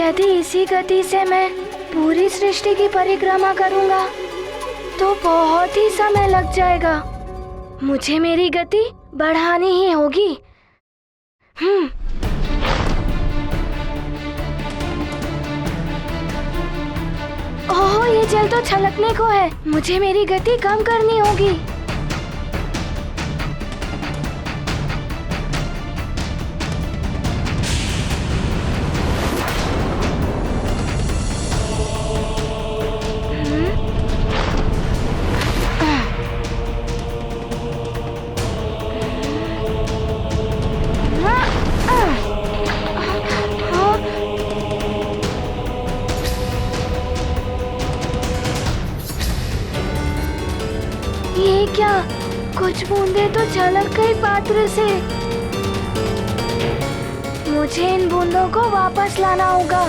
यदि इसी गति से मैं पूरी सृष्टि की परिक्रमा करूंगा तो बहुत ही समय लग जाएगा। मुझे मेरी गति बढ़ानी ही होगी। ओह, ये जल तो छलकने को है। मुझे मेरी गति कम करनी होगी। ये क्या? कुछ बूंदे तो झलक गई पात्र से। मुझे इन बूंदों को वापस लाना होगा।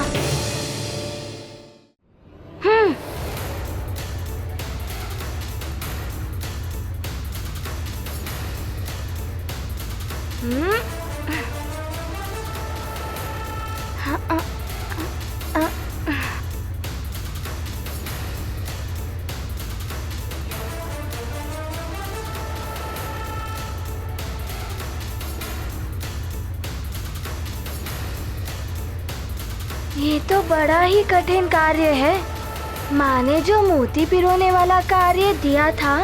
ये तो बड़ा ही कठिन कार्य है। माँ ने जो मोती पिरोने वाला कार्य दिया था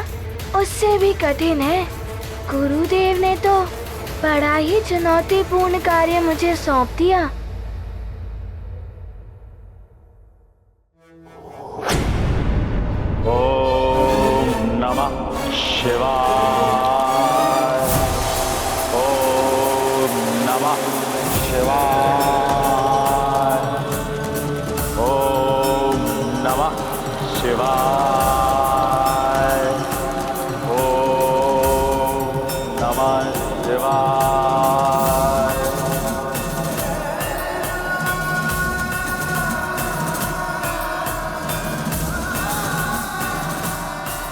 उससे भी कठिन है। गुरुदेव ने तो बड़ा ही चुनौतीपूर्ण कार्य मुझे सौंप दिया। ओम नमः शिवाय। ओम नमः शिवाय। ओम नमः शिवाय। ओम नमः शिवाय।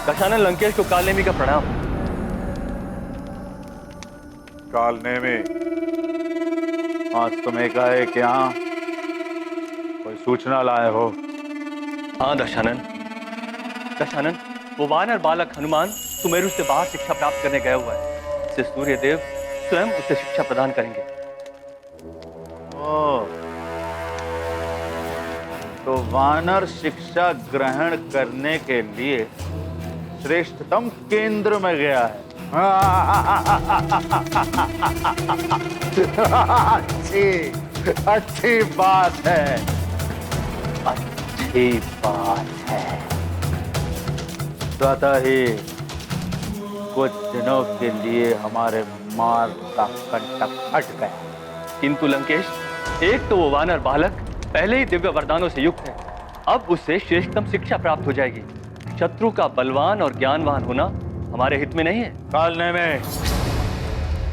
दशानन लंकेश को कालनेमी का प्रणाम। कालनेमी, आज तुम एकाएक यहाँ कोई सूचना लाए हो? हाँ दशानन। दशानन, वो वानर बालक हनुमान सुमेरु से बाहर शिक्षा प्राप्त करने गया हुआ है। इससे सूर्यदेव स्वयं उसे शिक्षा प्रदान करेंगे। ओह, तो वानर शिक्षा ग्रहण करने के लिए श्रेष्ठतम केंद्र में गया है। अच्छी बात है। अच्छी बात है। स्वतः ही कुछ दिनों के लिए हमारे मार्ग का कंटक हट गया। किंतु लंकेश, एक तो वो वानर बालक पहले ही दिव्य वरदानों से युक्त है। अब उससे श्रेष्ठतम शिक्षा प्राप्त हो जाएगी। शत्रु का बलवान और ज्ञानवान होना हमारे हित में नहीं है। कालनेमी,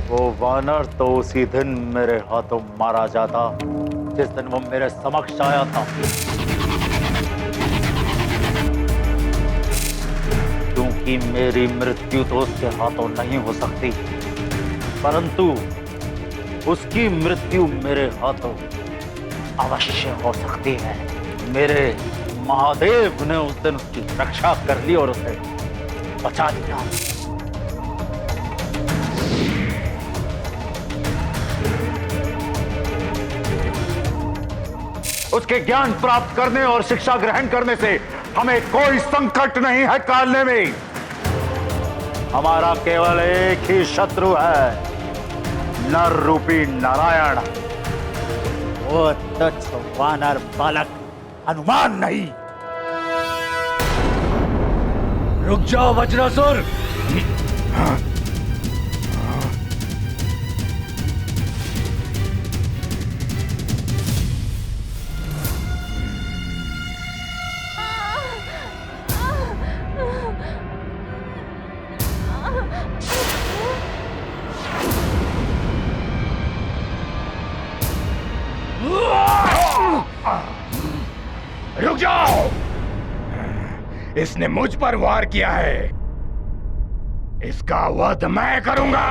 वो वानर तो उसी दिन मेरे हाथों मारा जाता जिस दिन वो मेरे समक्ष आया था। क्योंकि मेरी मृत्यु तो उसके हाथों नहीं हो सकती, परंतु उसकी मृत्यु मेरे हाथों अवश्य हो सकती है। मेरे महादेव ने उस दिन उसकी रक्षा कर ली और उसे बचा लिया। उसके ज्ञान प्राप्त करने और शिक्षा ग्रहण करने से हमें कोई संकट नहीं है। कालनेमी, हमारा केवल एक ही शत्रु है, नर रूपी नारायण। वो तुच्छ वानर बालक हनुमान नहीं। रुक जाओ वज्रासुर। रुक जाओ। इसने मुझ पर वार किया है, इसका वध मैं करूंगा।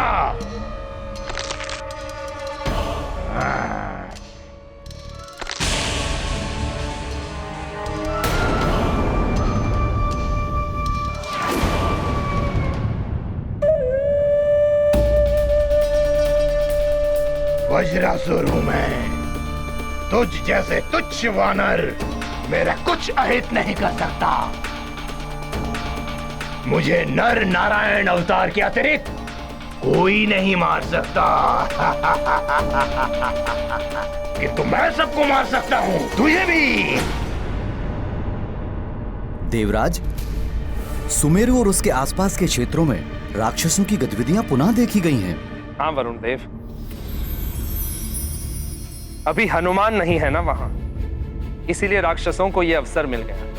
वज्रासुर हूं मैं। तुझ जैसे तुच्छ वानर मेरा कुछ अहित नहीं कर सकता। मुझे नर नारायण अवतार के अतिरिक्त कोई नहीं मार सकता। किंतु मैं सबको मार सकता हूं, तुझे भी। देवराज, सुमेरु और उसके आसपास के क्षेत्रों में राक्षसों की गतिविधियां पुनः देखी गई हैं। हाँ वरुण देव, अभी हनुमान नहीं है ना वहां, इसीलिए राक्षसों को यह अवसर मिल गया।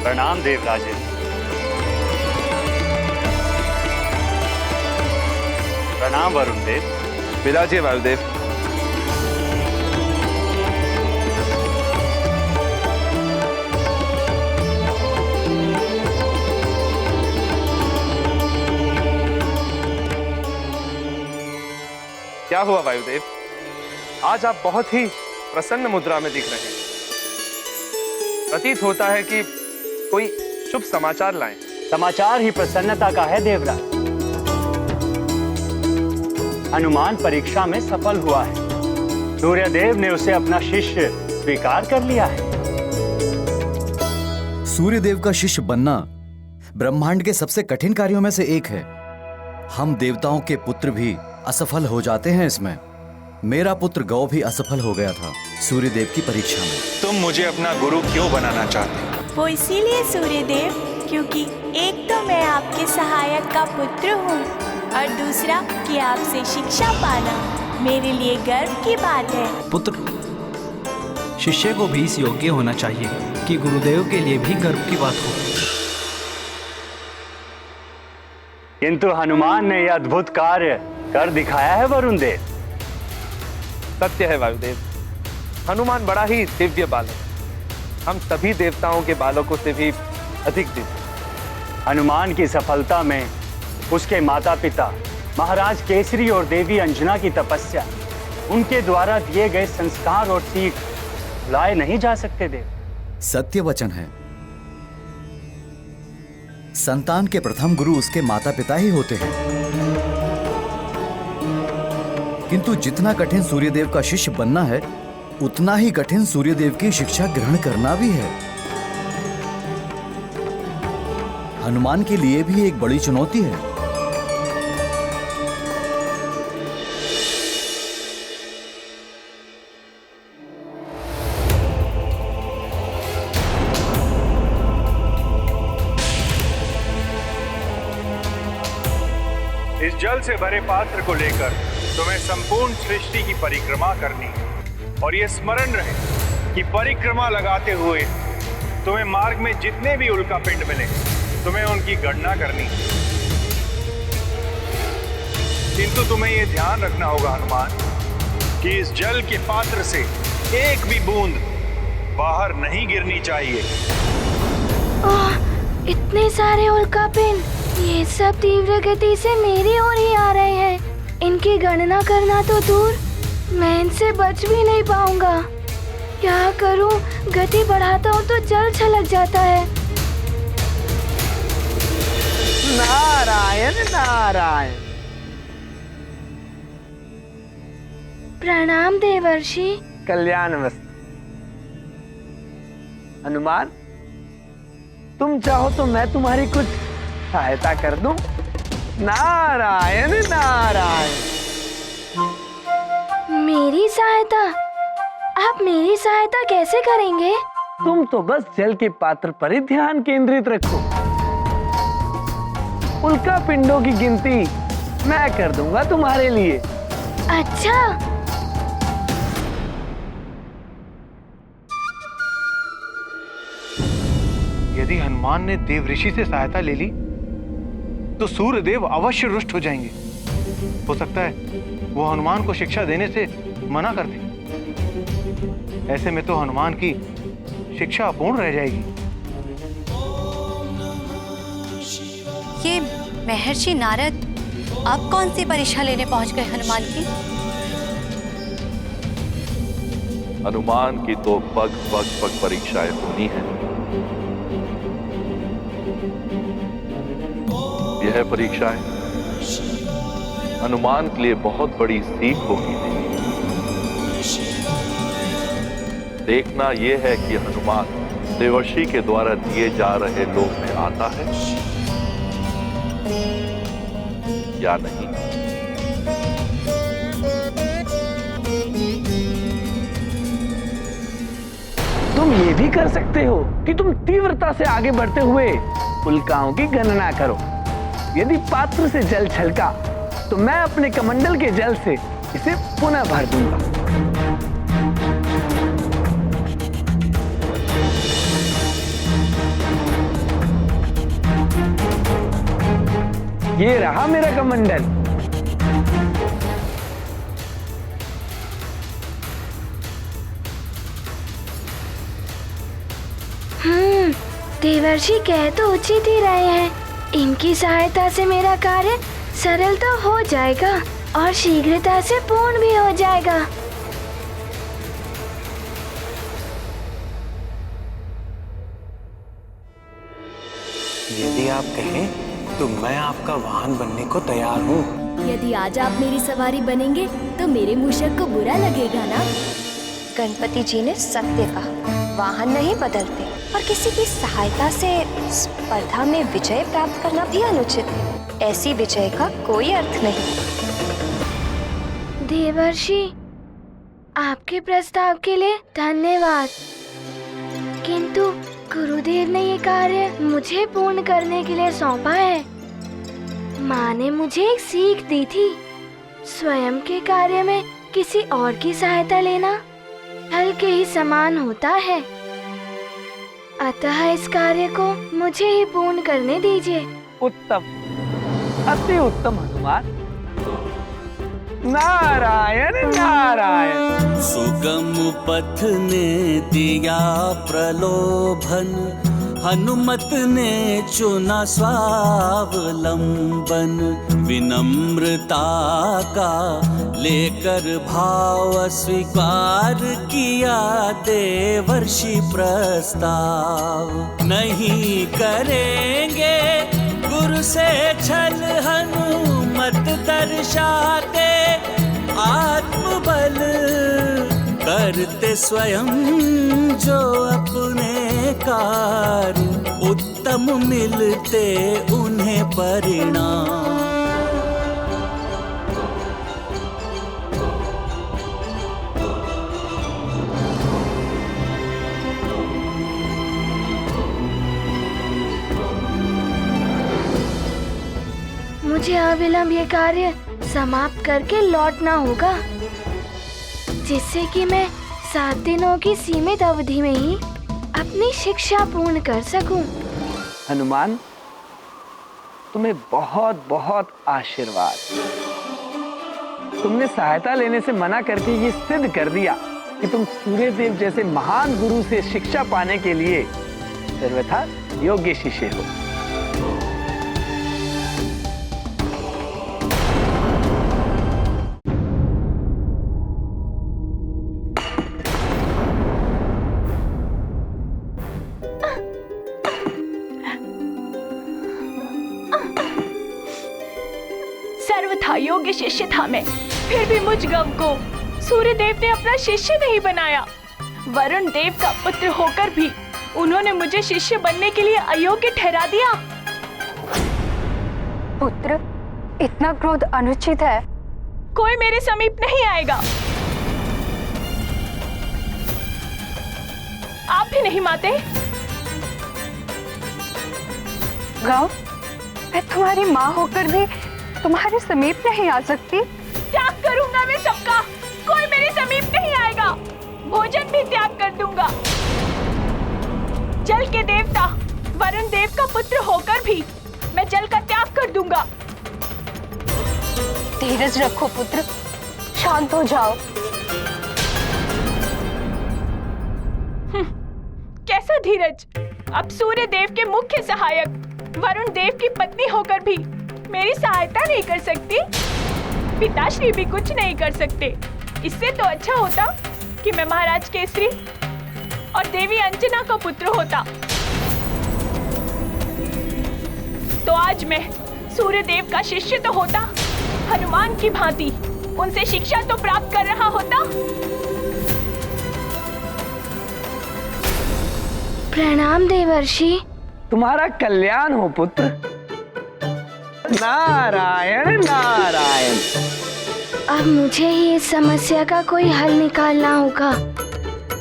प्रणाम देवराजे। प्रणाम वरुण देव। विराजिए वायुदेव। क्या हुआ वायुदेव, आज आप बहुत ही प्रसन्न मुद्रा में दिख रहे हैं। प्रतीत होता है कि कोई शुभ समाचार लाएं। समाचार ही प्रसन्नता का है देवराज। हनुमान परीक्षा में सफल हुआ है। सूर्यदेव ने उसे अपना शिष्य स्वीकार कर लिया है। सूर्यदेव का शिष्य बनना ब्रह्मांड के सबसे कठिन कार्यों में से एक है। हम देवताओं के पुत्र भी असफल हो जाते हैं इसमें। मेरा पुत्र गौ भी असफल हो गया था सूर्यदेव की परीक्षा में। तुम मुझे अपना गुरु क्यों बनाना चाहते हो? वो इसीलिए सूर्यदेव, क्योंकि एक तो मैं आपके सहायक का पुत्र हूँ और दूसरा कि आपसे शिक्षा पाना मेरे लिए गर्व की बात है। पुत्र, शिष्य को भी इस योग्य होना चाहिए कि गुरुदेव के लिए भी गर्व की बात हो। किंतु हनुमान ने यह अद्भुत कार्य कर दिखाया है वरुण देव। सत्य है वायुदेव, हनुमान बड़ा ही दिव्य बालक, हम सभी देवताओं के बालकों से भी अधिक दिव्य। हनुमान की सफलता में उसके माता पिता महाराज केसरी और देवी अंजना की तपस्या, उनके द्वारा दिए गए संस्कार और सीख भुलाए नहीं जा सकते देव। सत्य वचन है। संतान के प्रथम गुरु उसके माता पिता ही होते हैं। किंतु जितना कठिन सूर्यदेव का शिष्य बनना है, उतना ही कठिन सूर्यदेव की शिक्षा ग्रहण करना भी है। हनुमान के लिए भी एक बड़ी चुनौती है। इस जल से भरे पात्र को लेकर तुम्हें संपूर्ण सृष्टि की परिक्रमा करनी है और ये स्मरण रहे कि परिक्रमा लगाते हुए तुम्हें मार्ग में जितने भी उल्कापिंड मिले तुम्हें उनकी गणना करनी है। किंतु तुम्हें यह ध्यान रखना होगा हनुमान कि इस जल के पात्र से एक भी बूंद बाहर नहीं गिरनी चाहिए। इतने सारे उल्कापिंड, ये सब तीव्र गति से मेरी ओर ही आ रहे हैं। इनकी गणना करना तो दूर, मैं इनसे बच भी नहीं पाऊंगा। क्या करूं? गति बढ़ाता हूं तो जल छलक जाता है। नारायण नारायण। प्रणाम देवर्षि। कल्याणमस्तु। हनुमान, तुम चाहो तो मैं तुम्हारी कुछ सहायता कर दूं? नारायण नारायण। मेरी सहायता? आप मेरी सहायता कैसे करेंगे? तुम तो बस जल के पात्र पर ही ध्यान केंद्रित रखो। उल्का पिंडों की गिनती मैं कर दूंगा तुम्हारे लिए। अच्छा। यदि हनुमान ने देव ऋषि से सहायता ले ली तो सूर्यदेव अवश्य रुष्ट हो जाएंगे। हो सकता है वो हनुमान को शिक्षा देने से मना कर दे। ऐसे में तो हनुमान की शिक्षा अपूर्ण रह जाएगी। ये महर्षि नारद अब कौन सी परीक्षा लेने पहुंच गए हनुमान की? हनुमान की तो पग पग पग परीक्षाएं होनी है। यह परीक्षाएं हनुमान के लिए बहुत बड़ी सीख होगी। देखना यह है कि हनुमान देवर्षि के द्वारा दिए जा रहे लोक में आता है या नहीं। तुम ये भी कर सकते हो कि तुम तीव्रता से आगे बढ़ते हुए उल्काओं की गणना करो। यदि पात्र से जल छलका तो मैं अपने कमंडल के जल से इसे पुनः भर दूंगा। ये रहा मेरा कमंडल। देवर्षि कह तो उचित ही रहे हैं। इनकी सहायता से मेरा कार्य सरल तो हो जाएगा और शीघ्रता से पूर्ण भी हो जाएगा। यदि आप कहें तो मैं आपका वाहन बनने को तैयार हूँ। यदि आज आप मेरी सवारी बनेंगे तो मेरे मूषक को बुरा लगेगा ना? गणपति जी ने सत्य कहा, वाहन नहीं बदलते और किसी की सहायता से स्पर्धा में विजय प्राप्त करना भी अनुचित है। ऐसी विजय का कोई अर्थ नहीं। देवर्षि, आपके प्रस्ताव के लिए धन्यवाद, किंतु गुरुदेव ने ये कार्य मुझे पूर्ण करने के लिए सौंपा है। माँ ने मुझे एक सीख दी थी, स्वयं के कार्य में किसी और की सहायता लेना फल के ही समान होता है। अतः इस कार्य को मुझे ही पूर्ण करने दीजिए। उत्तम, अति उत्तम हनुमान। नारायण नारायण। सुगम पथ ने दिया प्रलोभन, हनुमत ने चुना स्वावलंबन। विनम्रता का लेकर भाव स्वीकार किया देवर्षि प्रस्ताव। नहीं करेंगे गुरु से छल, हनुमत दर्शाते आत्मबल। करते स्वयं जो अपने कार्य, उत्तम मिलते उन्हें परिणाम। मुझे अविलंब ये कार्य समाप्त करके लौटना होगा, जिससे कि मैं 7 दिनों की सीमित अवधि में ही अपनी शिक्षा पूर्ण कर सकूं। हनुमान, तुम्हें बहुत बहुत आशीर्वाद। तुमने सहायता लेने से मना करके ये सिद्ध कर दिया कि तुम सूर्यदेव जैसे महान गुरु से शिक्षा पाने के लिए सर्वथा योग्य शिष्य हो। सर्वथा योग्य शिष्य था मैं, फिर भी मुझ गव को सूर्यदेव ने अपना शिष्य नहीं बनाया। वरुण देव का पुत्र होकर भी उन्होंने मुझे शिष्य बनने के लिए अयोग्य ठहरा दिया। पुत्र, इतना क्रोध अनुचित है। कोई मेरे समीप नहीं आएगा। आप भी नहीं माते? गौ, मैं तुम्हारी माँ होकर भी तुम्हारे समीप नहीं आ सकती। त्याग करूंगा मैं सबका, कोई मेरे समीप नहीं आएगा। भोजन भी त्याग कर दूंगा। जल के देवता वरुण देव का पुत्र होकर भी मैं जल का त्याग कर दूंगा। धीरज रखो पुत्र, शांत हो जाओ। कैसा धीरज? अब सूर्य देव के मुख्य सहायक वरुण देव की पत्नी होकर भी मेरी सहायता नहीं कर सकती। पिताश्री भी कुछ नहीं कर सकते। इससे तो अच्छा होता कि मैं महाराज केसरी और देवी अंजना का पुत्र होता। तो आज मैं सूर्यदेव का शिष्य तो होता, हनुमान की भांति उनसे शिक्षा तो प्राप्त कर रहा होता। प्रणाम देवर्षि। तुम्हारा कल्याण हो पुत्र। नारायण नारायण। अब मुझे ही इस समस्या का कोई हल निकालना होगा।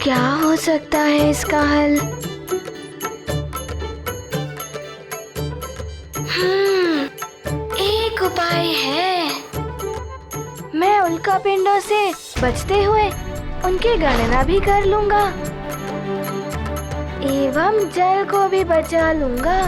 क्या हो सकता है इसका हल? एक उपाय है। मैं उल्का पिंडों से बचते हुए उनकी गणना भी कर लूंगा एवं जल को भी बचा लूंगा।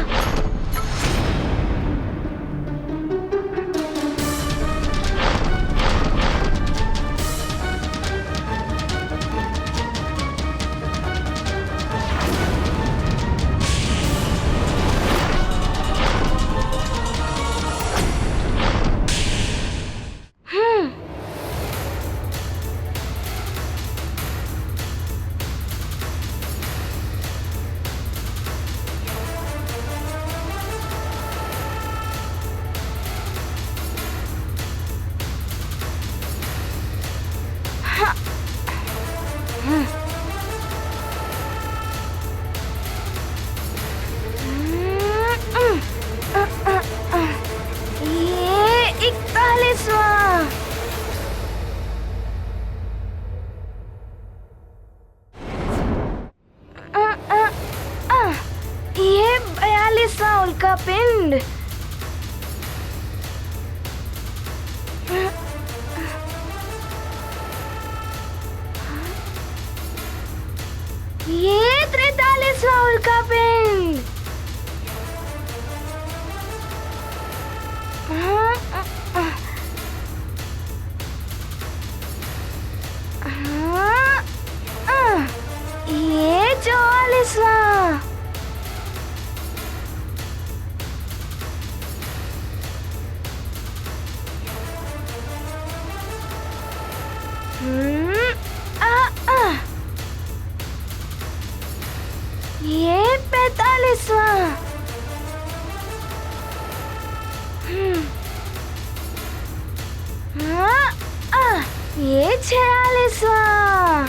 ये 42वां उल्का पिंड। ये 43वां उल्का पिंड। ये 44वां। ये 45वां। ये 46वां।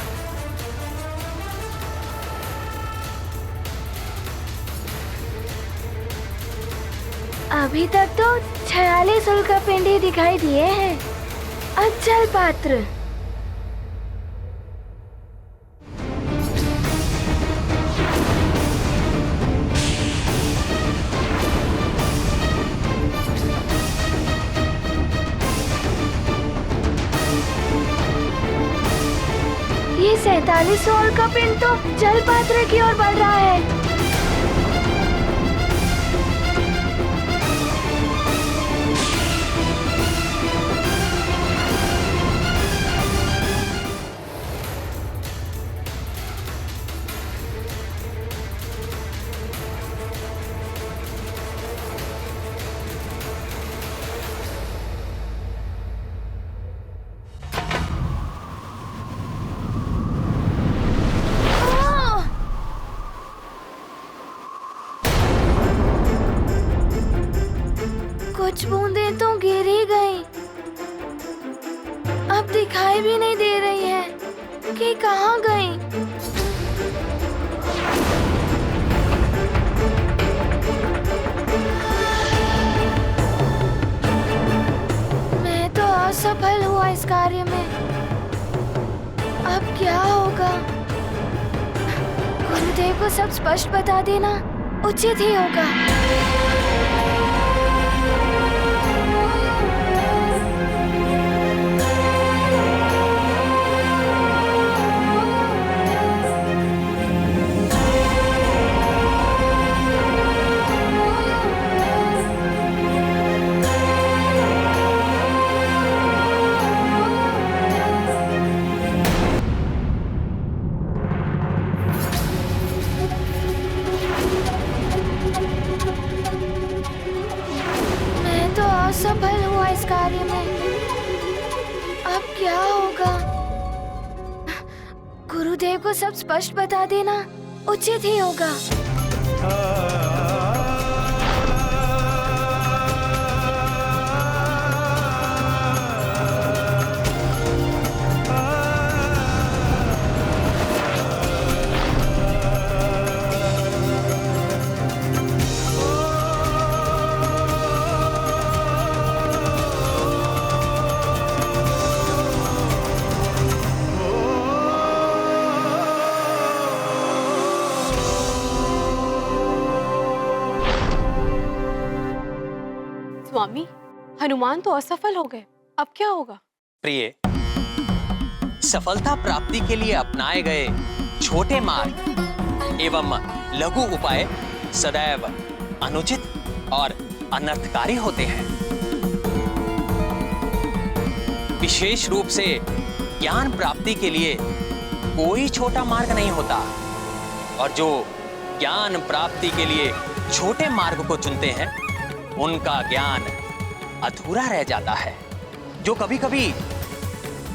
अभी तक तो 46 उल्का पिंड ही दिखाई दिए हैं। अब जल पात्र। ये 47वां उल्का पिंड तो जल पात्र की ओर बढ़ रहा है। कुछ बूंदें तो गिर ही गई। अब दिखाई भी नहीं दे रही है कि कहाँ गई। मैं तो असफल हुआ इस कार्य में। अब क्या होगा? गुरुदेव को सब स्पष्ट बता देना उचित ही होगा। असफल हुआ इस कार्य में। अब क्या होगा? गुरुदेव को सब स्पष्ट बता देना उचित ही होगा। स्वामी, हनुमान तो असफल हो गए, अब क्या होगा? प्रिय, सफलता प्राप्ति के लिए अपनाए गए छोटे मार्ग एवं लघु उपाय सदैव अनुचित और अनर्थकारी होते हैं। विशेष रूप से ज्ञान प्राप्ति के लिए कोई छोटा मार्ग नहीं होता, और जो ज्ञान प्राप्ति के लिए छोटे मार्ग को चुनते हैं उनका ज्ञान अधूरा रह जाता है, जो कभी कभी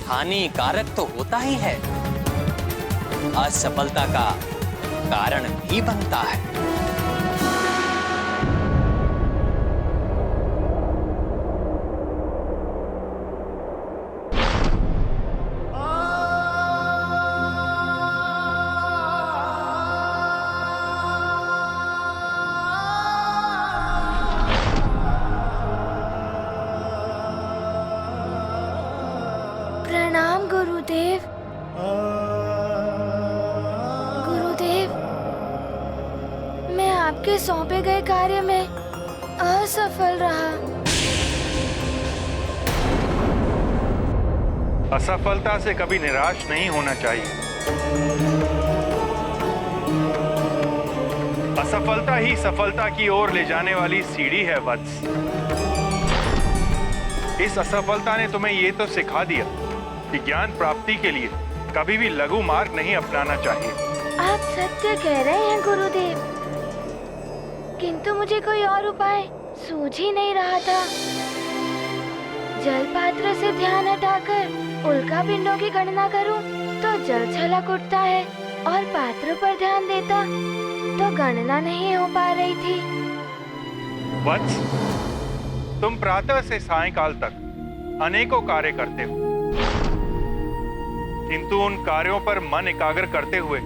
हानिकारक तो होता ही है, असफलता का कारण भी बनता है। प्रणाम गुरुदेव। गुरुदेव, मैं आपके सौंपे गए कार्य में असफल रहा। असफलता से कभी निराश नहीं होना चाहिए। असफलता ही सफलता की ओर ले जाने वाली सीढ़ी है वत्स। इस असफलता ने तुम्हें ये तो सिखा दिया कि ज्ञान प्राप्ति के लिए कभी भी लघु मार्ग नहीं अपनाना चाहिए। आप सत्य कह रहे हैं गुरुदेव, किंतु मुझे कोई और उपाय सूझ ही नहीं रहा था। जल पात्र से ध्यान हटाकर उल्का पिंडों की गणना करूं तो जल छलक उठता है, और पात्र पर ध्यान देता तो गणना नहीं हो पा रही थी। वत्स, तुम प्रातः से सायंकाल तक अनेकों कार्य करते हो, किंतु उन कार्यों पर मन एकाग्र करते हुए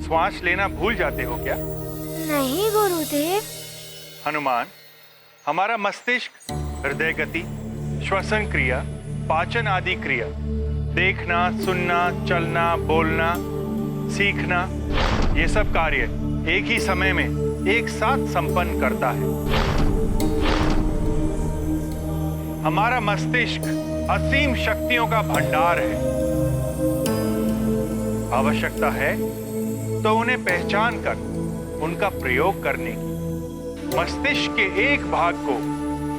श्वास लेना भूल जाते हो क्या? नहीं गुरुदेव। हनुमान, हमारा मस्तिष्क हृदय गति, श्वसन क्रिया, पाचन आदि क्रिया, देखना, सुनना, चलना, बोलना, सीखना, ये सब कार्य एक ही समय में एक साथ संपन्न करता है। हमारा मस्तिष्क असीम शक्तियों का भंडार है। आवश्यकता है तो उन्हें पहचान कर उनका प्रयोग करने की। मस्तिष्क के एक भाग को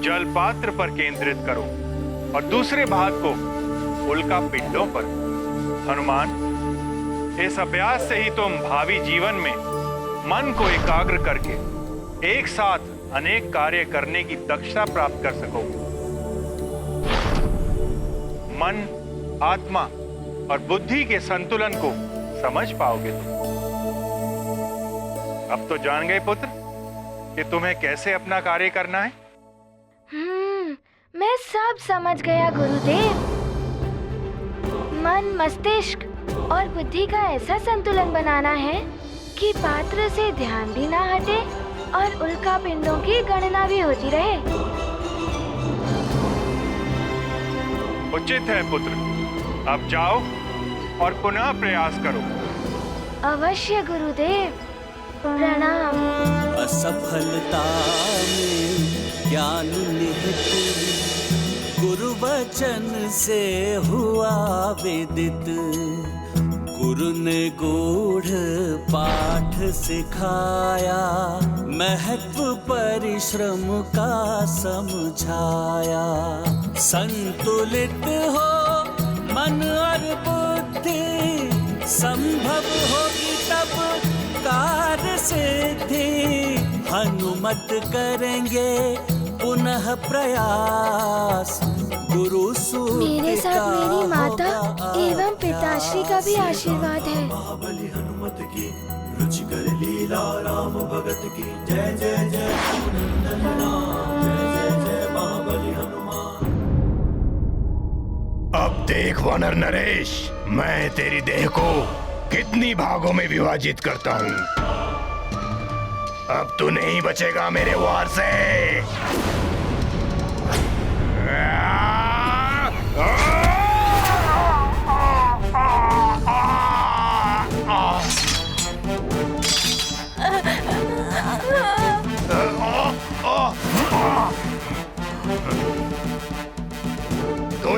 जल पात्र पर केंद्रित करो और दूसरे भाग को उल्का पिंडों पर। हनुमान, इस अभ्यास से ही तुम भावी जीवन में मन को एकाग्र करके एक साथ अनेक कार्य करने की दक्षता प्राप्त कर सकोगे। मन, आत्मा और बुद्धि के संतुलन को समझ पाओगे तुम। अब तो जान गए पुत्र कि तुम्हें कैसे अपना कार्य करना है। मैं सब समझ गया गुरुदेव। मन, मस्तिष्क और बुद्धि का ऐसा संतुलन बनाना है कि पात्र से ध्यान भी ना हटे और उल्का पिंडों की गणना भी होती रहे। उचित है पुत्र, अब जाओ और पुनः प्रयास करो। अवश्य गुरुदेव, प्रणाम। असफलता में ज्ञान निहित गुरु वचन से हुआ विदित। गुरु ने गूढ़ पाठ सिखाया, महत्व परिश्रम का समझाया। संतुलित हो मन और बुद्धि, संभव होगी तब कार्य सिद्धि। हनुमत करेंगे पुनः प्रयास, गुरु सूत्र मेरे साथ मेरी माता एवं पिताश्री का भी आशीर्वाद है। महाबली हनुमत की रुचिकर लीला, राम भगत की जय जय जय। राम जय जय जय महाबली हनुमान। अब देख वानर नरेश, मैं तेरी देह को कितनी भागों में विभाजित करता हूँ। अब तू नहीं बचेगा मेरे वार से।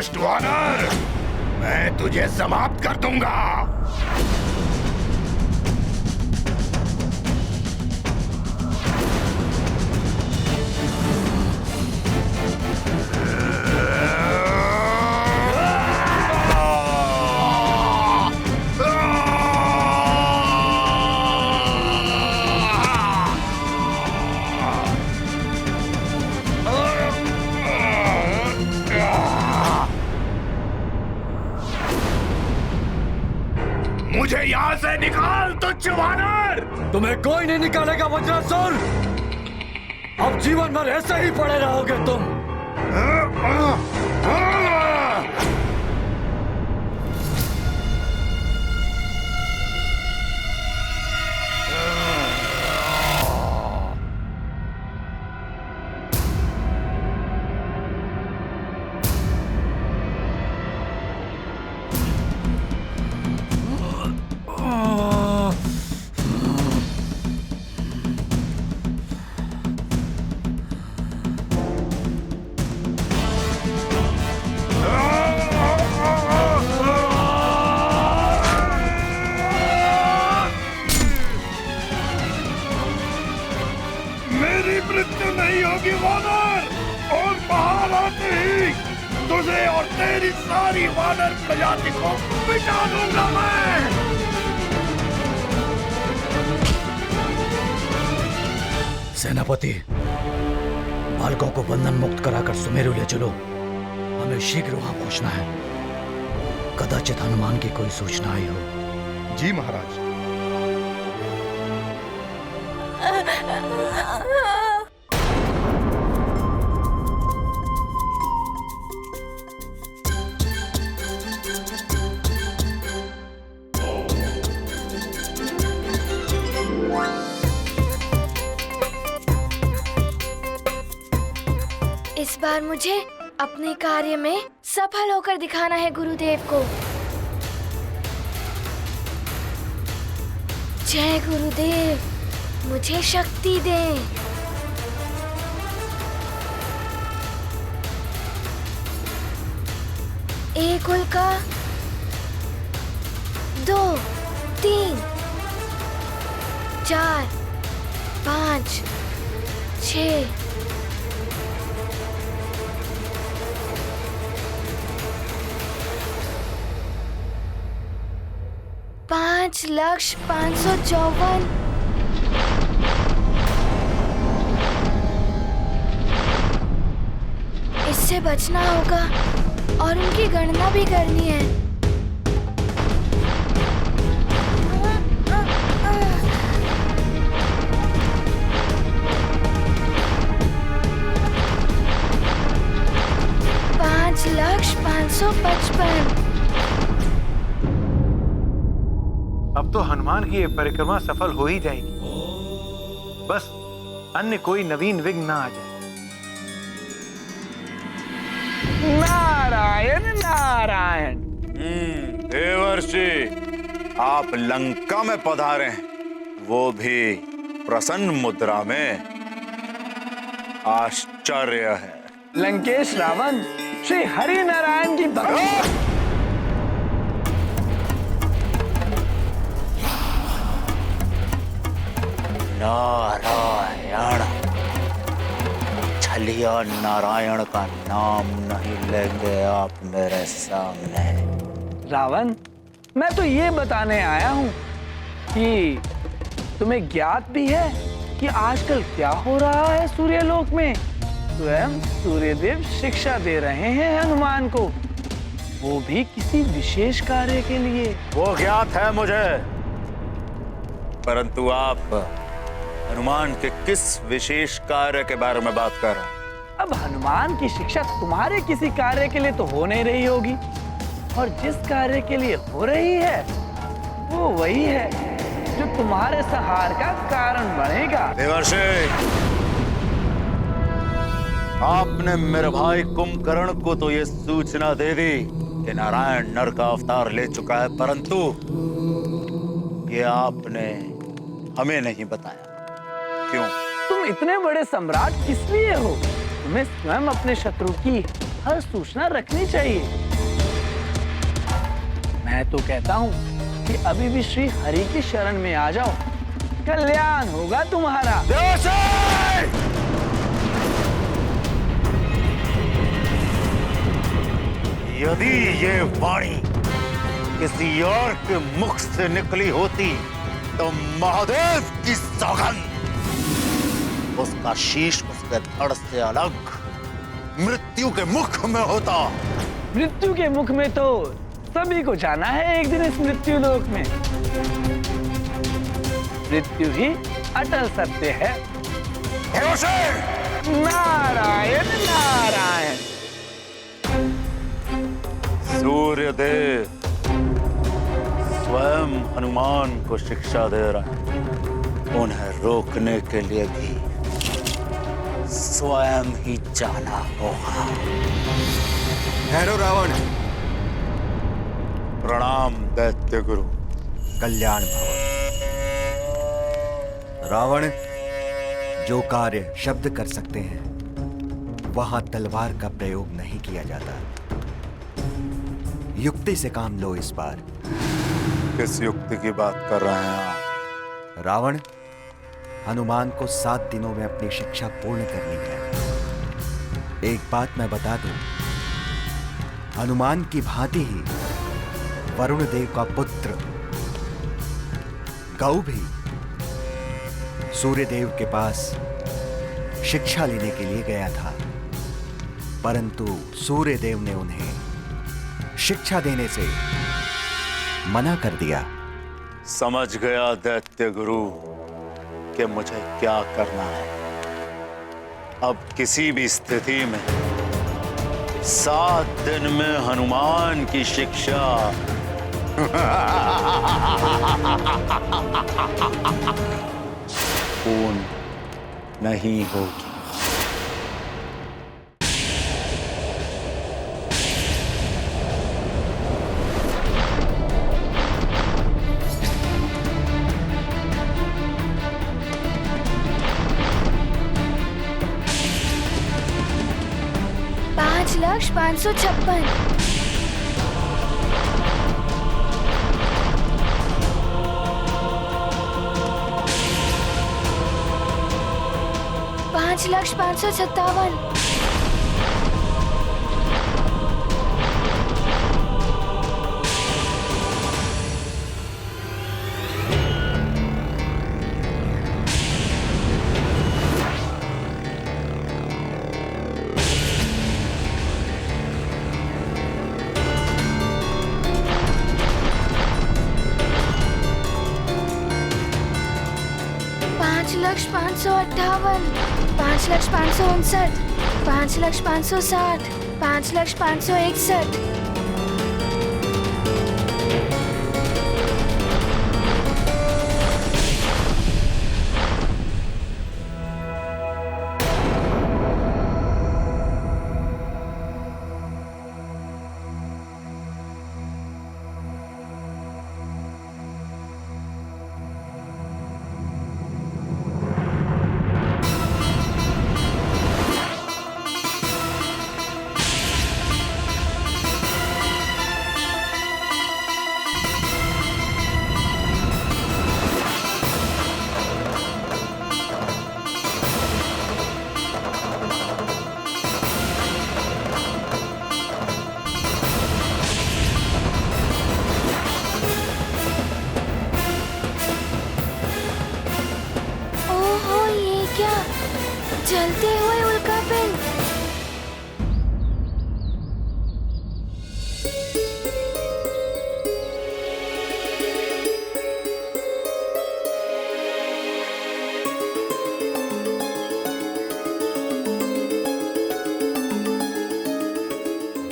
दुष्ट वानर, मैं तुझे समाप्त कर दूंगा। मुझे यहाँ से निकाल तुच्छ वानर। तुम्हें कोई नहीं निकालेगा वज्रासुर। अब जीवन भर ऐसे ही पड़े रहोगे तुम। मेरी मृत्यु नहीं होगी वानर, और बाहर आते ही तुझे और तेरी सारी वानर प्रजाति को मिटा दूंगा मैं। सेनापति, बालकों को बंधन मुक्त कराकर सुमेरु ले चलो। हमें शीघ्र वहां पहुंचना है। कदाचित हनुमान की कोई सूचना आई हो। जी महाराज। इस बार मुझे अपने कार्य में सफल होकर दिखाना है गुरुदेव को। जय गुरुदेव, मुझे शक्ति दें। एक उल्का, 2, 3, 4, 5, 6। 5,554,000। इससे बचना होगा और उनकी गणना भी करनी है। पाँच लाख 555। अब तो हनुमान की ये परिक्रमा सफल हो ही जाएगी। बस अन्य कोई नवीन विघ्न ना आ जाए। नारायण नारायण। देवर्षि, आप लंका में पधारे हैं, वो भी प्रसन्न मुद्रा में। आश्चर्य है। लंकेश रावण श्री हरि नारायण की भक्ति। नारायण, छलिया नारायण का नाम नहीं लेंगे आप मेरे सामने। रावण, मैं तो ये बताने आया हूँ कि तुम्हें ज्ञात भी है कि आजकल क्या हो रहा है सूर्यलोक में। स्वयं सूर्यदेव शिक्षा दे रहे हैं हनुमान को, वो भी किसी विशेष कार्य के लिए। वो ज्ञात है मुझे, परंतु आप हनुमान के किस विशेष कार्य के बारे में बात कर रहे हैं? अब हनुमान की शिक्षा तुम्हारे किसी कार्य के लिए तो हो नहीं रही होगी, और जिस कार्य के लिए हो रही है वो वही है जो तुम्हारे संहार का कारण बनेगा। देवर्षि, आपने मेरे भाई कुंभकर्ण को तो ये सूचना दे दी कि नारायण नर का अवतार ले चुका है, परंतु ये आपने हमें नहीं बताया। क्यों? तुम इतने बड़े सम्राट किस लिए हो? तुम्हें स्वयं अपने शत्रु की हर सूचना रखनी चाहिए। मैं तो कहता हूँ कि अभी भी श्री हरि की शरण में आ जाओ, कल्याण होगा तुम्हारा। यदि ये वाणी किसी और के मुख से निकली होती तो महादेव की सौगंध, उसका शीश उसके धड़ से अलग मृत्यु के मुख में होता। मृत्यु के मुख में तो सभी को जाना है एक दिन इस मृत्यु लोक में। मृत्यु ही अटल सत्य है। नारायण नारायण। सूर्यदेव स्वयं हनुमान को शिक्षा दे रहा है। उन्हें रोकने के लिए भी स्वयं ही जाना होगा। ठहरो रावण। प्रणाम दैत्य गुरु। कल्याण भवन। रावण, जो कार्य शब्द कर सकते हैं वहां तलवार का प्रयोग नहीं किया जाता। युक्ति से काम लो इस बार। किस युक्ति की बात कर रहे हैं आप? रावण, हनुमान को 7 दिनों में अपनी शिक्षा पूर्ण करनी है। एक बात मैं बता दूं, हनुमान की भांति ही वरुण देव का पुत्र गौ भी सूर्य देव के पास शिक्षा लेने के लिए गया था, परंतु सूर्य देव ने उन्हें शिक्षा देने से मना कर दिया। समझ गया दैत्य गुरु कि मुझे क्या करना है। अब किसी भी स्थिति में 7 दिन में हनुमान की शिक्षा पूर्ण नहीं होगी। पाँच लाख 556। पाँच लाख 557। पाँच लाख 558। 5 लाख 559। 5 लाख 560। 5 लाख 561। चलते हुए उल्का पिंड।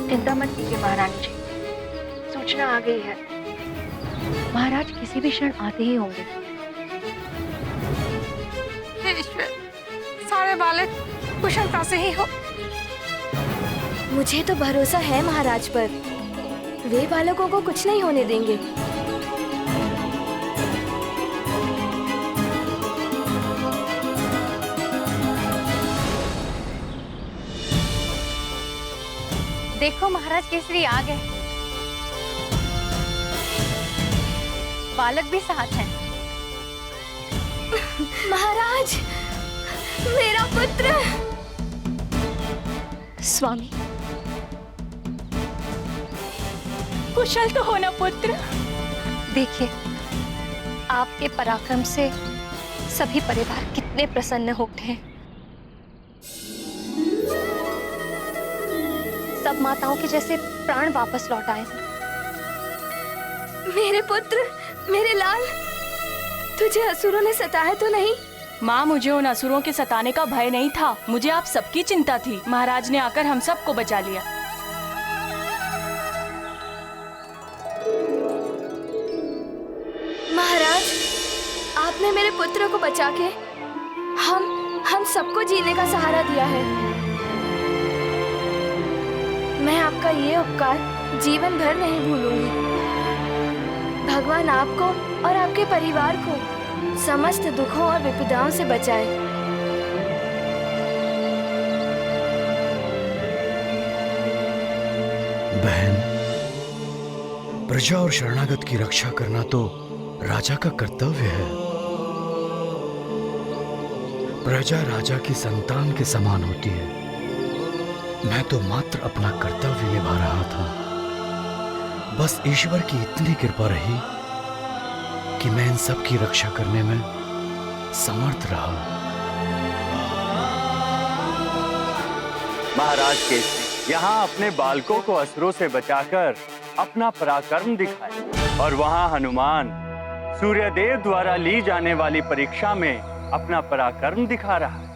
चिंता मत कीजिए महारानी जी, सूचना आ गई है। महाराज किसी भी क्षण आते ही होंगे। सारे बालक कुशलता से ही हो। मुझे तो भरोसा है महाराज पर, वे बालकों को कुछ नहीं होने देंगे। देखो महाराज केसरी आ गए। बालक भी साथ हैं। महाराज, मेरा पुत्र। स्वामी, कुशल तो होना पुत्र। देखिए, आपके पराक्रम से सभी परिवार कितने प्रसन्न हो उठे हैं। सब माताओं के जैसे प्राण वापस लौट आए। मेरे पुत्र, मेरे लाल, तुझे असुरों ने सताया तो नहीं? माँ, मुझे उन असुरों के सताने का भय नहीं था, मुझे आप सबकी चिंता थी। महाराज ने आकर हम सबको बचा लिया। महाराज, आपने मेरे पुत्र को बचा के हम सबको जीने का सहारा दिया है। मैं आपका ये उपकार जीवन भर नहीं भूलूंगी। भगवान आपको और आपके परिवार को समस्त दुखों और विपदाओं से बचाए। बहन, प्रजा और शरणागत की रक्षा करना तो राजा का कर्तव्य है। प्रजा राजा की संतान के समान होती है। मैं तो मात्र अपना कर्तव्य निभा रहा था। बस ईश्वर की इतनी कृपा रही कि मैं इन सब की रक्षा करने में समर्थ रहा। महाराज केसरी यहाँ अपने बालकों को असुरों से बचाकर अपना पराक्रम दिखाए, और वहाँ हनुमान सूर्यदेव द्वारा ली जाने वाली परीक्षा में अपना पराक्रम दिखा रहा है।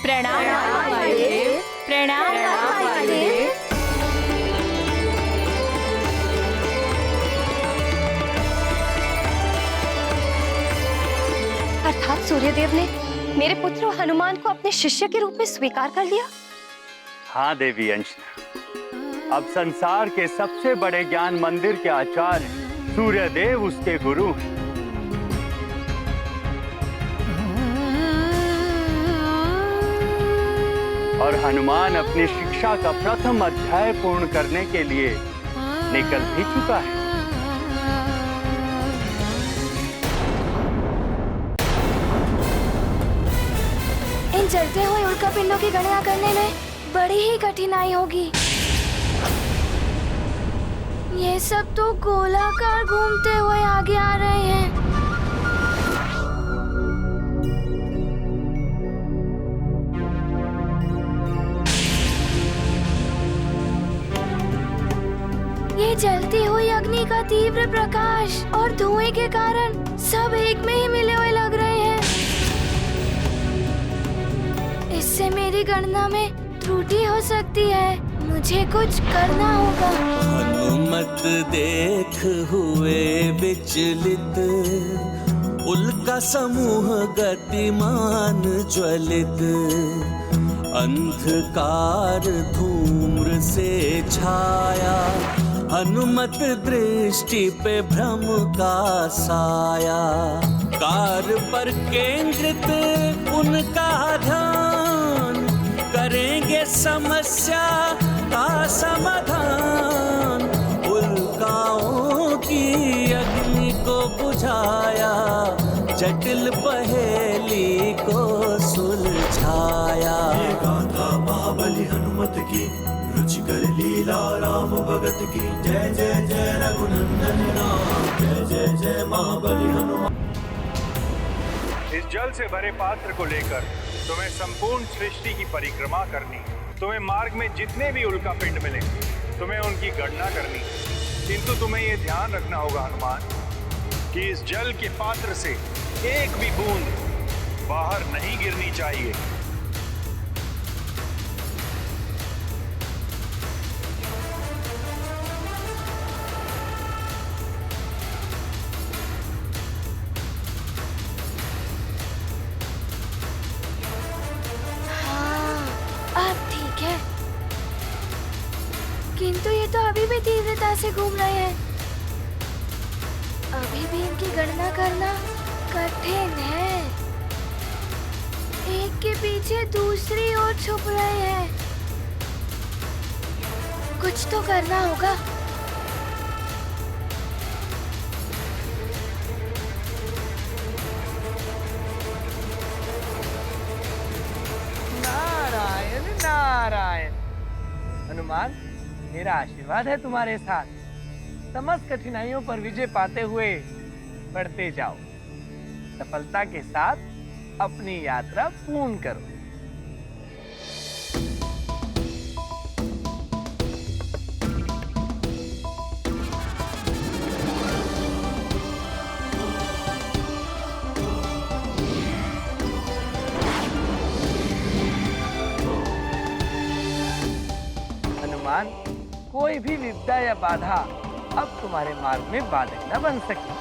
प्रणाम महादेव, प्रणाम महादेव। अर्थात सूर्यदेव ने मेरे पुत्र हनुमान को अपने शिष्य के रूप में स्वीकार कर लिया। हाँ देवी अंजना, अब संसार के सबसे बड़े ज्ञान मंदिर के आचार्य सूर्यदेव उसके गुरु हैं। और हनुमान अपनी शिक्षा का प्रथम अध्याय पूर्ण करने के लिए निकल भी चुका है। इन जलते हुए उल्कापिंडों की गणना करने में बड़ी ही कठिनाई होगी। ये सब तो गोलाकार घूमते हुए आगे आ रहे हैं। ये जलती हुई अग्नि का तीव्र प्रकाश और धुएं के कारण सब एक में ही मिले हुए लग रहे हैं। इससे मेरी गणना में त्रुटि हो सकती है। मुझे कुछ करना होगा। हनुमत देख हुए विचलित, उल्का समूह गतिमान ज्वलित, अंधकार धूम्र से छाया, हनुमत दृष्टि पे भ्रम का साया। कार पर केंद्रित उनका ध्यान, करेंगे समस्या का समाधान। उल्काओं की अग्नि को बुझाया, जटिल पहेली को सुलझाया। ये गाथा महाबली हनुमत की, रुचिकर लीला राम भगत की। जय जय जय रघुनंदन राम, जय जय जय महाबली हनुमान। इस जल से भरे पात्र को लेकर तुम्हें संपूर्ण सृष्टि की परिक्रमा करनी। तुम्हें मार्ग में जितने भी उल्का पिंड मिले, तुम्हें उनकी गणना करनी। किंतु तुम्हें यह ध्यान रखना होगा हनुमान कि इस जल के पात्र से एक भी बूंद बाहर नहीं गिरनी चाहिए। किंतु ये तो अभी भी तीव्रता से घूम रहे हैं। अभी भी इनकी गणना करना कठिन है। एक के पीछे दूसरी ओर छुप रहे हैं। कुछ तो करना होगा। नारायण नारायण। हनुमान, मेरा आशीर्वाद है तुम्हारे साथ। समस्त कठिनाइयों पर विजय पाते हुए बढ़ते जाओ। सफलता के साथ अपनी यात्रा पूर्ण करो। हनुमान, कोई भी विपदा या बाधा अब तुम्हारे मार्ग में बाधक न बन सके।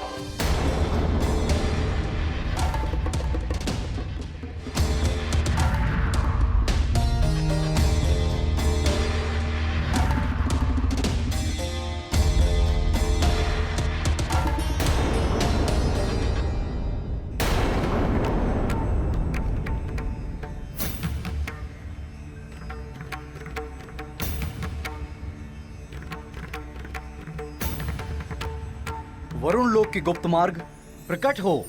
वरुण लोक की गुप्त मार्ग प्रकट हो।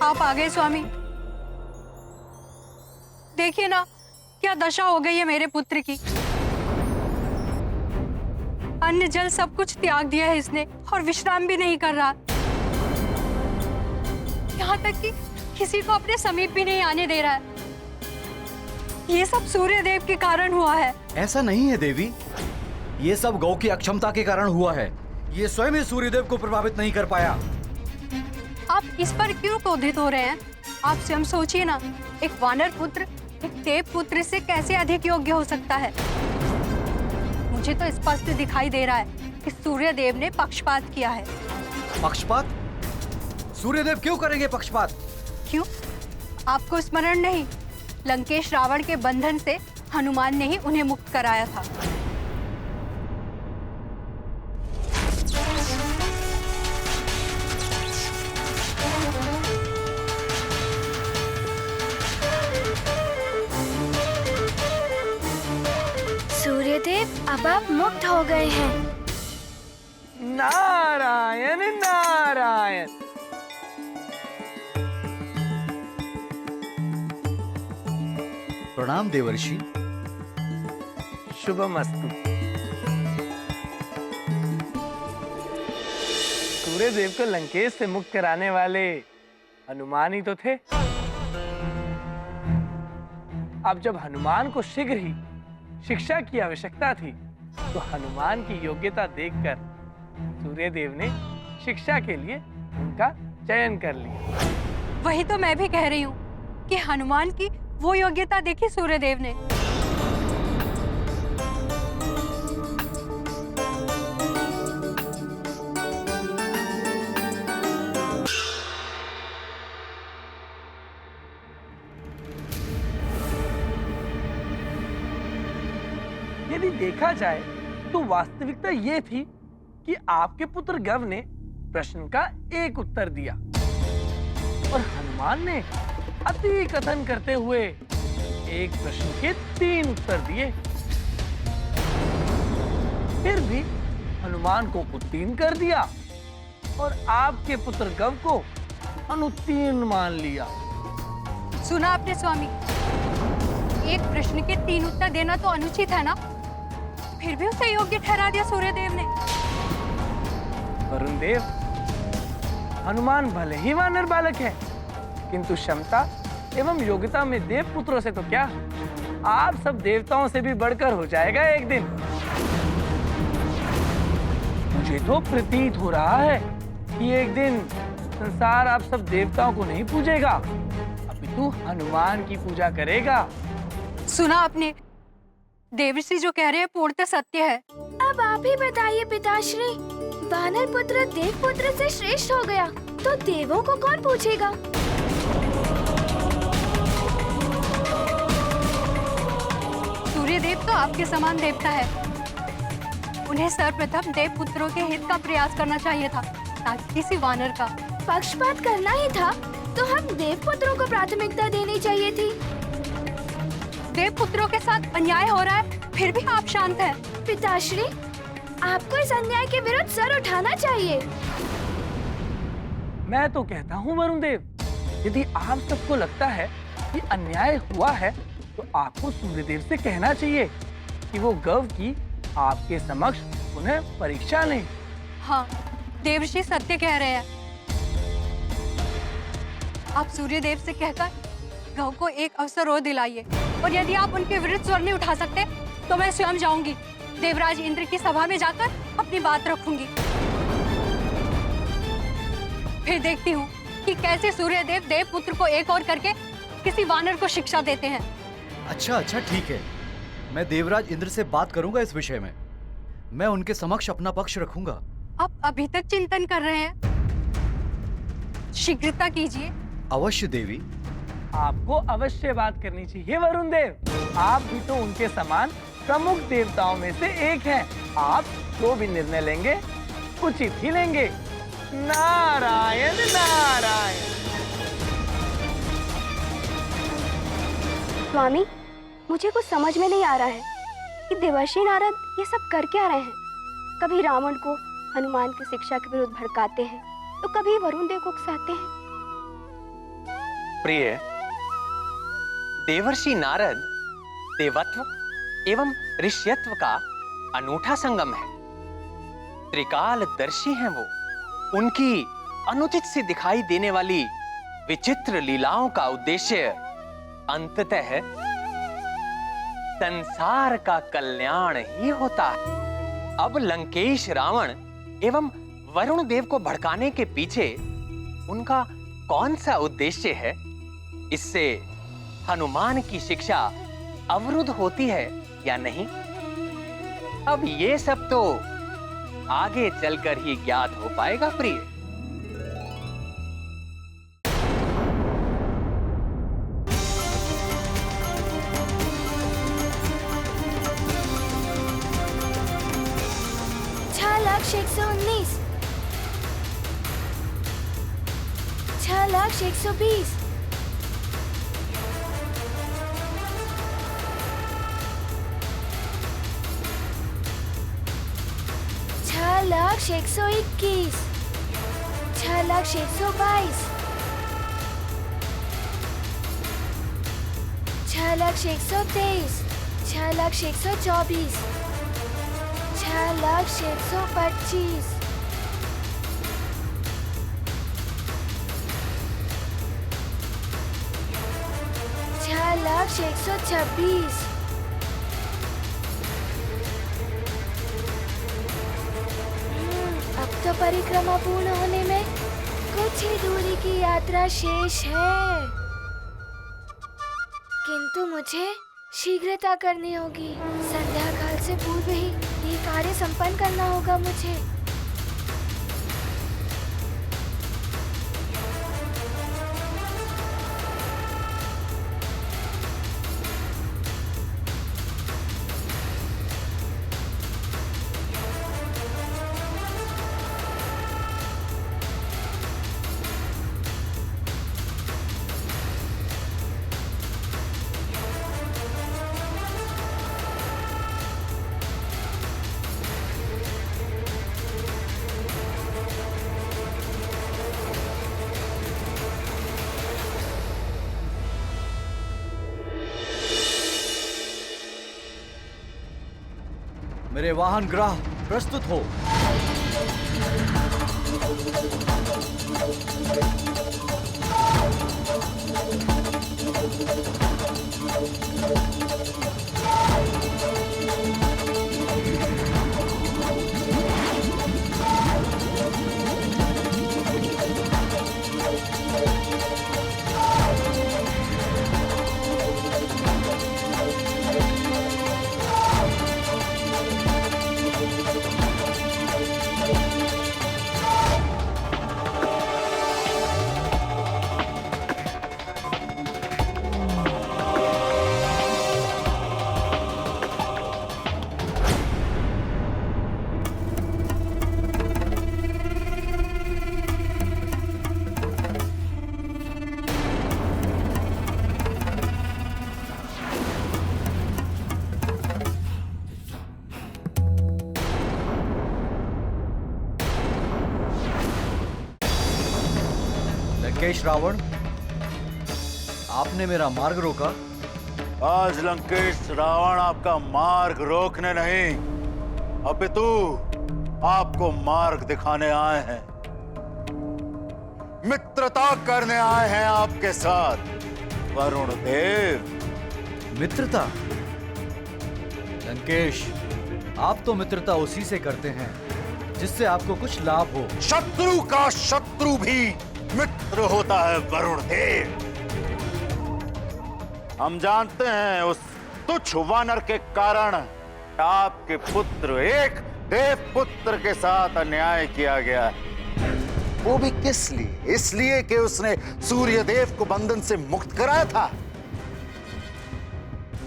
आप आ गए स्वामी। देखिए ना क्या दशा हो गई है मेरे पुत्र की। अन्न जल सब कुछ त्याग दिया है इसने और विश्राम भी नहीं कर रहा। यहाँ तक कि किसी को अपने समीप भी नहीं आने दे रहा है। ये सब सूर्य देव के कारण हुआ है। ऐसा नहीं है देवी, ये सब गौ की अक्षमता के कारण हुआ है। ये स्वयं ही सूर्यदेव को प्रभावित नहीं कर पाया। आप इस पर क्यों क्रोधित हो रहे हैं? आप स्वयं सोचिए ना, एक वानर पुत्र एक देव पुत्र से कैसे अधिक योग्य हो सकता है? मुझे तो स्पष्ट दिखाई दे रहा है कि सूर्य देव ने पक्षपात किया है। पक्षपात? सूर्यदेव क्यों करेंगे पक्षपात? क्यों? आपको स्मरण नहीं? लंकेश रावण के बंधन से हनुमान ने ही उन्हें मुक्त कराया था। सूर्यदेव, अब आप मुक्त हो गए हैं। नारायण नारायण। प्रणाम देवर्षि। शुभमस्तु। सूर्यदेव को लंकेश से मुक्त कराने वाले हनुमान ही तो थे। अब जब हनुमान को शीघ्र ही शिक्षा की आवश्यकता थी, तो हनुमान की योग्यता देखकर सूर्यदेव ने शिक्षा के लिए उनका चयन कर लिया। वही तो मैं भी कह रही हूँ कि हनुमान की वो योग्यता देखी सूर्यदेव ने। यदि देखा जाए तो वास्तविकता ये थी कि आपके पुत्र गव ने प्रश्न का एक उत्तर दिया और हनुमान ने अति कथन करते हुए एक प्रश्न के 3 उत्तर दिए। फिर भी हनुमान को उत्तीर्ण कर दिया और आपके पुत्र गव को अनुत्तीर्ण मान लिया। सुना आपने स्वामी, एक प्रश्न के 3 उत्तर देना तो अनुचित है ना? फिर भी उसे योग्य ठहरा दिया सूर्यदेव ने। वरुण देव, हनुमान भले ही वानर बालक है, किंतु क्षमता एवं योग्यता में देव पुत्रों से तो क्या, आप सब देवताओं से भी बढ़कर हो जाएगा एक दिन। मुझे तो प्रतीत हो रहा है कि एक दिन संसार आप सब देवताओं को नहीं पूजेगा, अपितु हनुमान की पूजा करेगा। सुना आपने, देवऋषि जो कह रहे हैं पूर्णतः सत्य है। अब आप ही बताइए पिताश्री, वानर पुत्र देव पुत्र से श्रेष्ठ हो गया तो देवों को कौन पूछेगा? सूर्यदेव तो आपके समान देवता है। उन्हें सर्वप्रथम देव पुत्रों के हित का प्रयास करना चाहिए था, ताकि किसी वानर का पक्षपात करना ही था तो हम देव पुत्रों को प्राथमिकता देनी चाहिए थी। देव पुत्रों के साथ अन्याय हो रहा है, फिर भी आप शांत हैं। पिताश्री, आपको इस अन्याय के विरुद्ध सर उठाना चाहिए। मैं तो कहता हूँ वरुण देव, यदि आप सबको लगता है कि अन्याय हुआ है तो आपको सूर्यदेव से कहना चाहिए कि वो गव की आपके समक्ष पुनः परीक्षा लें। हाँ, देवऋषि सत्य कह रहे हैं। आप सूर्यदेव से कहकर गौ को एक अवसर और दिलाइए, और यदि आप उनके विरुद्ध स्वर नहीं उठा सकते तो मैं स्वयं जाऊंगी, देवराज इंद्र की सभा में जाकर अपनी बात रखूंगी। फिर देखती हूँ कि कैसे सूर्यदेव देव पुत्र को एक और करके किसी वानर को शिक्षा देते हैं। अच्छा ठीक है, मैं देवराज इंद्र से बात करूंगा इस विषय में। मैं उनके समक्ष अपना पक्ष रखूंगा। आप अभी तक चिंतन कर रहे हैं, शीघ्रता कीजिए। अवश्य देवी। आपको अवश्य बात करनी चाहिए वरुण देव, आप भी तो उनके समान प्रमुख देवताओं में से एक हैं। आप जो भी निर्णय लेंगे उचित ही लेंगे। नारायण नारायण। स्वामी, मुझे कुछ समझ में नहीं आ रहा है कि देवर्षि नारद ये सब कर क्या रहे हैं। कभी रावण को हनुमान की शिक्षा के विरुद्ध भड़काते हैं तो कभी वरुण देव को उकसाते हैं। प्रिय, देवर्षि नारद देवत्व एवं ऋष्यत्व का अनूठा संगम है। त्रिकालदर्शी हैं वो। उनकी अनुचित से दिखाई देने वाली विचित्र लीलाओं का उद्देश्य अंततः संसार का कल्याण ही होता है। अब लंकेश रावण एवं वरुण देव को भड़काने के पीछे उनका कौन सा उद्देश्य है? इससे हनुमान की शिक्षा अवरुद्ध होती है या नहीं? अब ये सब तो आगे चलकर ही ज्ञात हो पाएगा प्रिय। लाख 119, 6,120, 6,121, 6,122, 6,123, 6,124, 6,125, 6,126, अब तो परिक्रमा पूर्ण होने में कुछ ही दूरी की यात्रा शेष है, किंतु मुझे शीघ्रता करनी होगी। संध्या काल से पूर्व ही ये कार्य संपन्न करना होगा मुझे। मेरे वाहन ग्रह प्रस्तुत हो। लंकेश रावण, आपने मेरा मार्ग रोका। आज लंकेश रावण आपका मार्ग रोकने नहीं, अपितु आपको मार्ग दिखाने आए हैं। मित्रता करने आए हैं आपके साथ वरुण देव। मित्रता? लंकेश, आप तो मित्रता उसी से करते हैं जिससे आपको कुछ लाभ हो। शत्रु का शत्रु भी मित्र होता है वरुण देव। हम जानते हैं उस तुच्छ वानर के कारण आपके पुत्र, एक देव पुत्र के साथ अन्याय किया गया है। वो भी किस लिए? इसलिए कि उसने सूर्य देव को बंधन से मुक्त कराया था।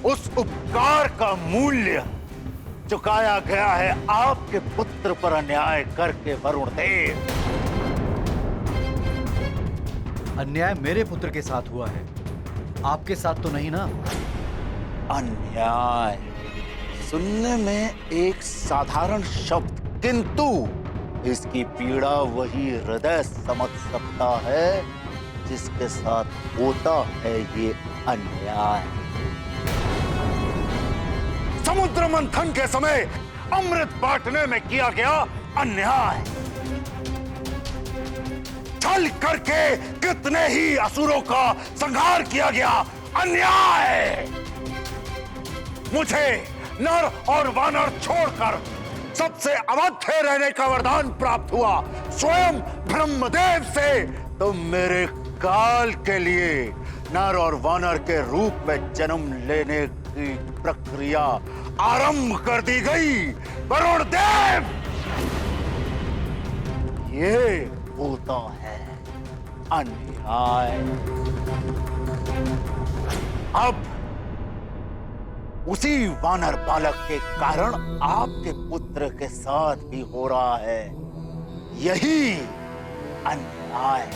उस उपकार का मूल्य चुकाया गया है आपके पुत्र पर अन्याय करके वरुण देव। अन्याय मेरे पुत्र के साथ हुआ है, आपके साथ तो नहीं ना? अन्याय सुनने में एक साधारण शब्द, किंतु इसकी पीड़ा वही हृदय समझ सकता है जिसके साथ होता है ये अन्याय। समुद्र मंथन के समय अमृत बांटने में किया गया अन्याय, छल करके कितने ही असुरों का संहार किया गया अन्याय। मुझे नर और वानर छोड़कर सबसे अवध्य रहने का वरदान प्राप्त हुआ स्वयं ब्रह्मदेव से। तो मेरे काल के लिए नर और वानर के रूप में जन्म लेने की प्रक्रिया आरंभ कर दी गई वरुण देव। ये होता है अन्याय। अब उसी वानर बालक के कारण आपके पुत्र के साथ भी हो रहा है यही अन्याय।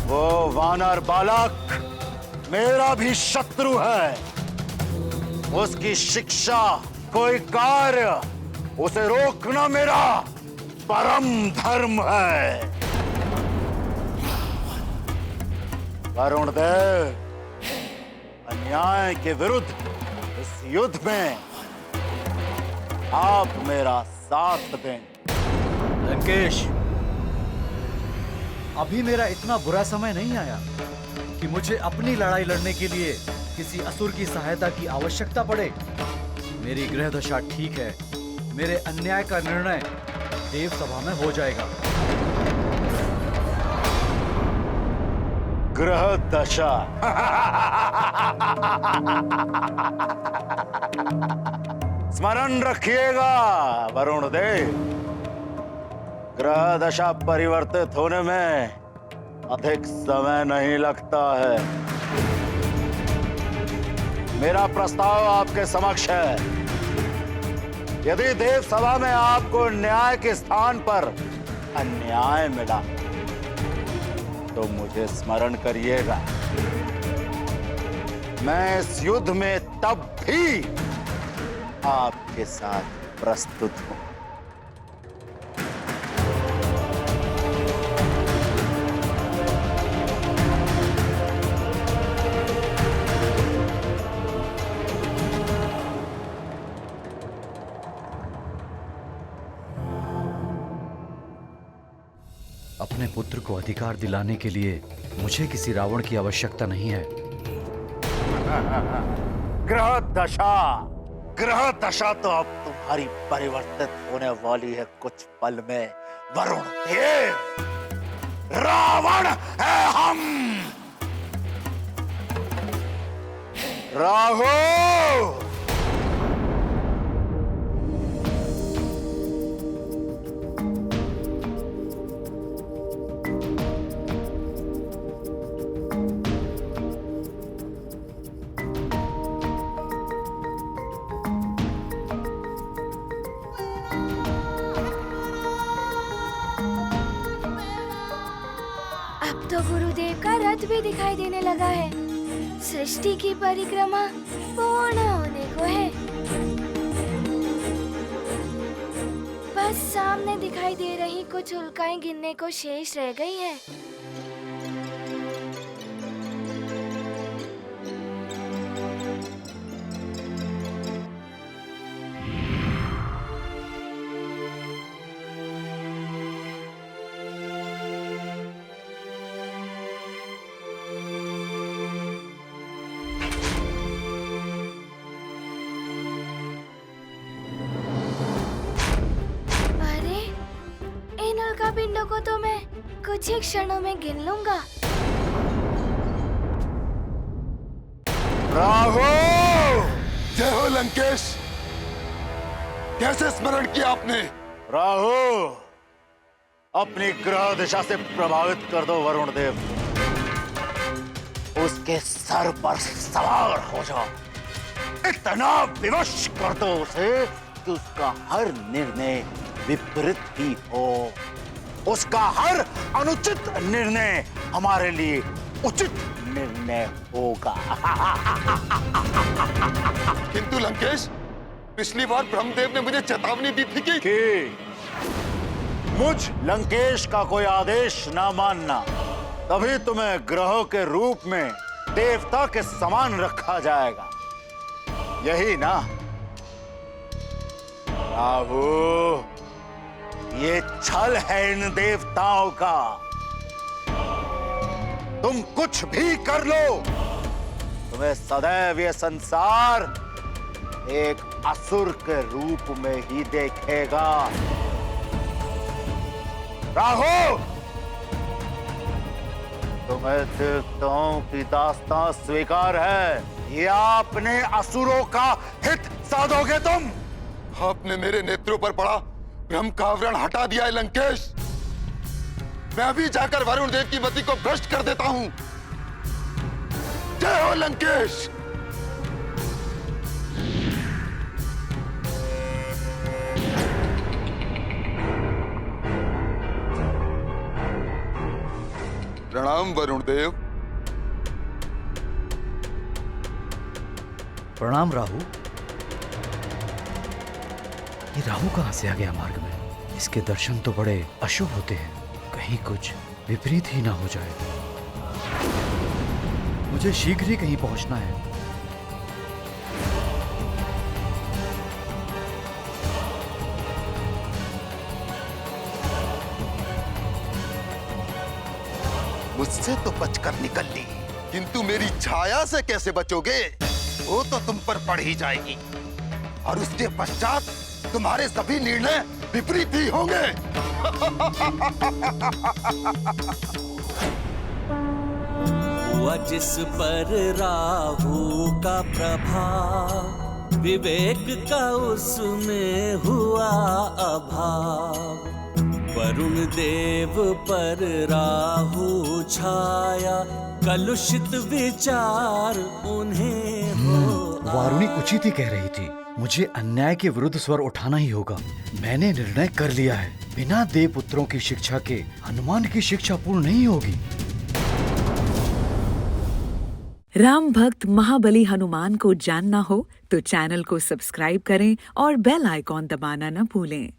वो वानर बालक मेरा भी शत्रु है। उसकी शिक्षा, कोई कार्य, उसे रोकना मेरा परम धर्म है। वरुण देव, अन्याय के विरुद्ध इस युद्ध में आप मेरा साथ दें। लंकेश, अभी मेरा इतना बुरा समय नहीं आया कि मुझे अपनी लड़ाई लड़ने के लिए किसी असुर की सहायता की आवश्यकता पड़े। मेरी ग्रह दशा ठीक है, मेरे अन्याय का निर्णय देव सभा में हो जाएगा। ग्रह दशा? स्मरण रखिएगा वरुण देव, ग्रह दशा परिवर्तित होने में अधिक समय नहीं लगता है। मेरा प्रस्ताव आपके समक्ष है। यदि देव सभा में आपको न्याय के स्थान पर अन्याय मिला तो मुझे स्मरण करिएगा। मैं इस युद्ध में तब भी आपके साथ प्रस्तुत हूं। अपने पुत्र को अधिकार दिलाने के लिए मुझे किसी रावण की आवश्यकता नहीं है। ग्रह दशा तो अब तुम्हारी परिवर्तित होने वाली है कुछ पल में वरुण देव। रावण है हम। राहु, तो गुरुदेव का रथ भी दिखाई देने लगा है। सृष्टि की परिक्रमा पूर्ण होने को है। बस सामने दिखाई दे रही कुछ उल्काएं गिनने को शेष रह गई हैं। पिंडों को तो मैं कुछ ही क्षणों में गिन लूंगा। राहु! जय हो लंकेश! कैसे स्मरण किया आपने? राहु, अपनी ग्रह दिशा से प्रभावित कर दो वरुण देव। उसके सर पर सवार हो जाओ। इतना विवश कर दो उसे कि उसका हर निर्णय विपरीत ही हो। उसका हर अनुचित निर्णय हमारे लिए उचित निर्णय होगा। किंतु लंकेश, पिछली बार ब्रह्मदेव ने मुझे चेतावनी दी थी कि मुझ लंकेश का कोई आदेश ना मानना, तभी तुम्हें ग्रहों के रूप में देवता के समान रखा जाएगा, यही ना? राहु, ये छल है इन देवताओं का। तुम कुछ भी कर लो, तुम्हें सदैव ये संसार एक असुर के रूप में ही देखेगा। राहु, तुम्हें देवताओं की दास्तां स्वीकार है या अपने असुरों का हित साधोगे तुम? आपने मेरे नेत्रों पर पड़ा ब्रह्म का आवरण हटा दिया है लंकेश। मैं अभी जाकर वरुण देव की मति को भ्रष्ट कर देता हूं। जय हो लंकेश! प्रणाम वरुण देव। प्रणाम राहु। ये राहु कहाँ से आ गया मार्ग में? इसके दर्शन तो बड़े अशुभ होते हैं, कहीं कुछ विपरीत ही ना हो जाए। मुझे शीघ्र ही कहीं पहुंचना है। मुझसे तो बचकर निकल ली, किंतु मेरी छाया से कैसे बचोगे? वो तो तुम पर पड़ ही जाएगी और उसके पश्चात तुम्हारे सभी निर्णय विपरीत ही होंगे। हुआ जिस पर राहु का प्रभाव, विवेक का उसमें हुआ अभाव। वरुण देव पर राहु छाया, कलुषित विचार उन्हें वारुणी उचित ही कह रही थी। मुझे अन्याय के विरुद्ध स्वर उठाना ही होगा। मैंने निर्णय कर लिया है, बिना देव पुत्रों की शिक्षा के हनुमान की शिक्षा पूर्ण नहीं होगी। राम भक्त महाबली हनुमान को जानना हो तो चैनल को सब्सक्राइब करें और बेल आइकॉन दबाना न भूलें।